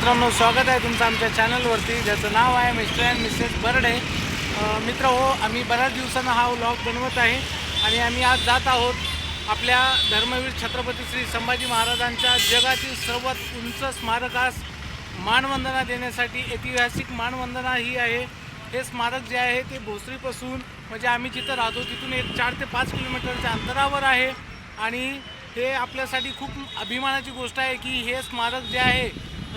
मित्रांनो, स्वागत आहे तुमचं आमच्या चॅनलवरती, ज्याचं नाव आहे मिस्टर अँड मिसेस बर्डे. मित्र हो, आम्ही बऱ्याच दिवसांना हा व्लॉग बनवत आहे आणि आम्ही आज जात आहोत आपल्या धर्मवीर छत्रपती श्री संभाजी महाराजांच्या जगातील सर्वात उंच स्मारकास मानवंदना देण्यासाठी. ऐतिहासिक मानवंदना ही आहे. हे स्मारक जे आहे ते भोसरीपासून, म्हणजे आम्ही जिथं राहतो तिथून एक 4 ते 5 किलोमीटरच्या अंतरावर आहे. आणि हे आपल्यासाठी खूप अभिमानाची गोष्ट आहे की हे स्मारक जे आहे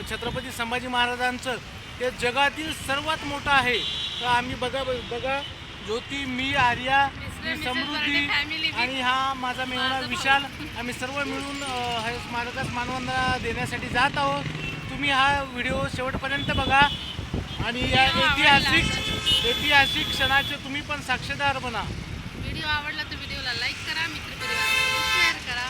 छत्रपती संभाजी महाराजांचं, ते जगातील सर्वात मोठं आहे. तर आम्ही बघा ज्योती, मी, आर्या, मी, समृद्धी आणि हा माझा मेहुणा विशाल, आम्ही सर्व मिळून हे स्मारकास मानवंदना देण्यासाठी जात आहोत. तुम्ही हा व्हिडिओ शेवटपर्यंत बघा आणि या ऐतिहासिक क्षणाचे तुम्ही पण साक्षीदार बना. व्हिडिओ आवडला तर व्हिडिओला लाईक करा, मित्रपरिवारासोबत शेअर करा.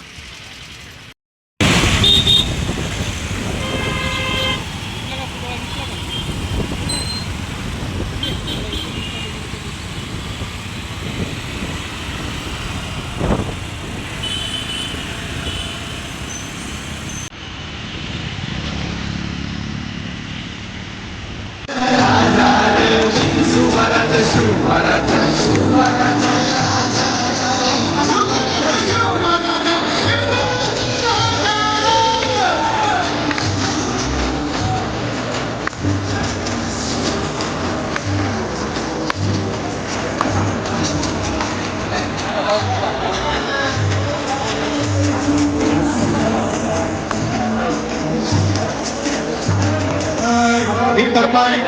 Victor Mike,